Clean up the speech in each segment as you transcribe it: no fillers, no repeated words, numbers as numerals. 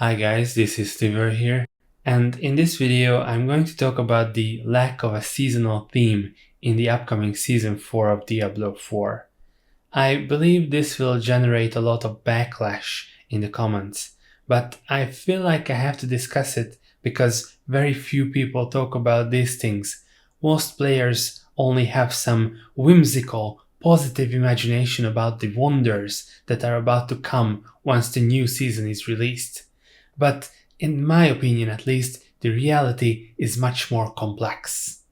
Hi guys, this is Stiver here, and in this video I'm going to talk about the lack of a seasonal theme in the upcoming Season 4 of Diablo 4. I believe this will generate a lot of backlash in the comments, but I feel like I have to discuss it because very few people talk about these things. Most players only have some whimsical, positive imagination about the wonders that are about to come once the new season is released. But in my opinion at least, the reality is much more complex.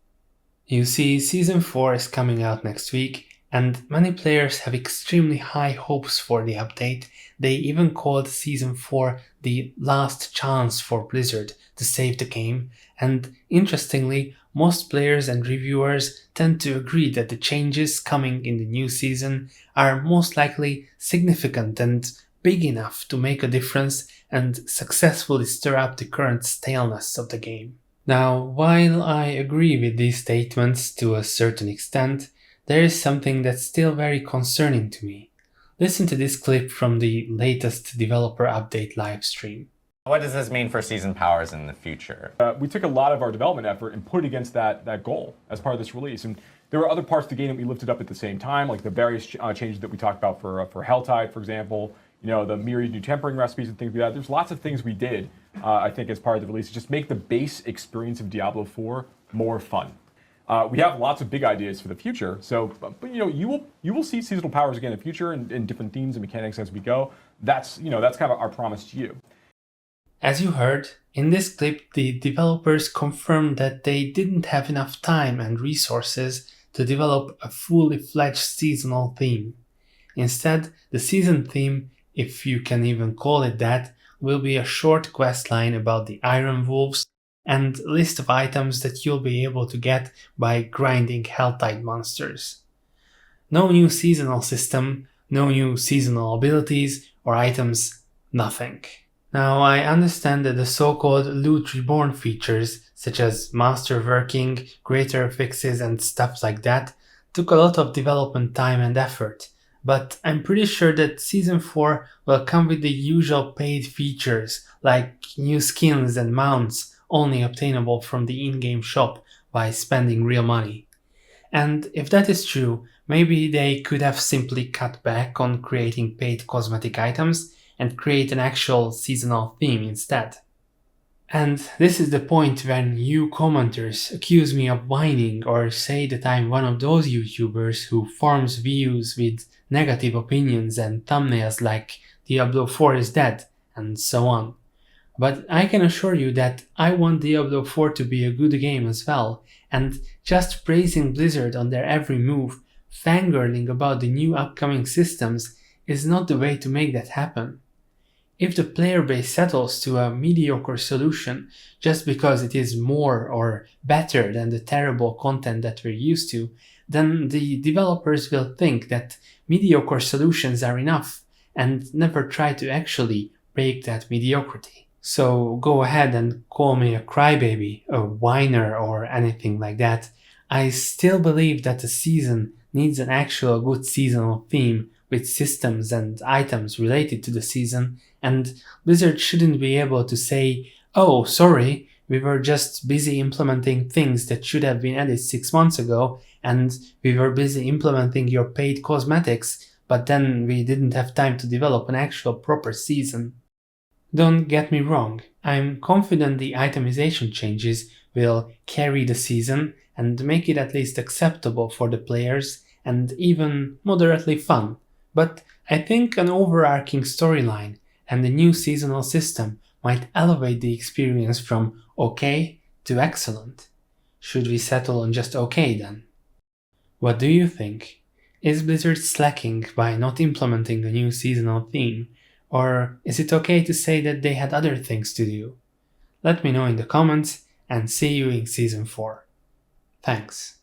You see, Season 4 is coming out next week, and many players have extremely high hopes for the update. They even called Season 4 the last chance for Blizzard to save the game, and interestingly, most players and reviewers tend to agree that the changes coming in the new season are most likely significant and big enough to make a difference and successfully stir up the current staleness of the game. Now, while I agree with these statements to a certain extent, there is something that's still very concerning to me. Listen to this clip from the latest developer update livestream. What does this mean for season powers in the future? We took a lot of our development effort and put it against that goal as part of this release. And there were other parts of the game that we lifted up at the same time, like the various changes that we talked about for Helltide, for example, the myriad new tempering recipes and things like that. There's lots of things we did, I think, as part of the release to just make the base experience of Diablo 4 more fun. We have lots of big ideas for the future, so but you will see seasonal powers again in the future and different themes and mechanics as we go. That's kind of our promise to you. As you heard, in this clip the developers confirmed that they didn't have enough time and resources to develop a fully fledged seasonal theme. Instead, the season theme, if you can even call it that, will be a short questline about the Iron Wolves and a list of items that you'll be able to get by grinding Helltide monsters. No new seasonal system, no new seasonal abilities or items, nothing. Now, I understand that the so-called Loot Reborn features, such as masterworking, greater fixes and stuff like that, took a lot of development time and effort, but I'm pretty sure that Season 4 will come with the usual paid features like new skins and mounts only obtainable from the in-game shop by spending real money. And if that is true, maybe they could have simply cut back on creating paid cosmetic items and create an actual seasonal theme instead. And this is the point when you commenters accuse me of whining or say that I'm one of those YouTubers who farms views with negative opinions and thumbnails like Diablo 4 is dead and so on. But I can assure you that I want Diablo 4 to be a good game as well, and just praising Blizzard on their every move, fangirling about the new upcoming systems is not the way to make that happen. If the player base settles to a mediocre solution just because it is more or better than the terrible content that we're used to, then the developers will think that mediocre solutions are enough and never try to actually break that mediocrity. So go ahead and call me a crybaby, a whiner or anything like that. I still believe that the season needs an actual good seasonal theme with systems and items related to the season, and Blizzard shouldn't be able to say, "Oh, sorry, we were just busy implementing things that should have been added 6 months ago, and we were busy implementing your paid cosmetics, but then we didn't have time to develop an actual proper season." Don't get me wrong, I'm confident the itemization changes will carry the season and make it at least acceptable for the players and even moderately fun. But I think an overarching storyline and a new seasonal system might elevate the experience from okay to excellent. Should we settle on just okay then? What do you think? Is Blizzard slacking by not implementing a new seasonal theme? Or is it okay to say that they had other things to do? Let me know in the comments and see you in Season 4. Thanks.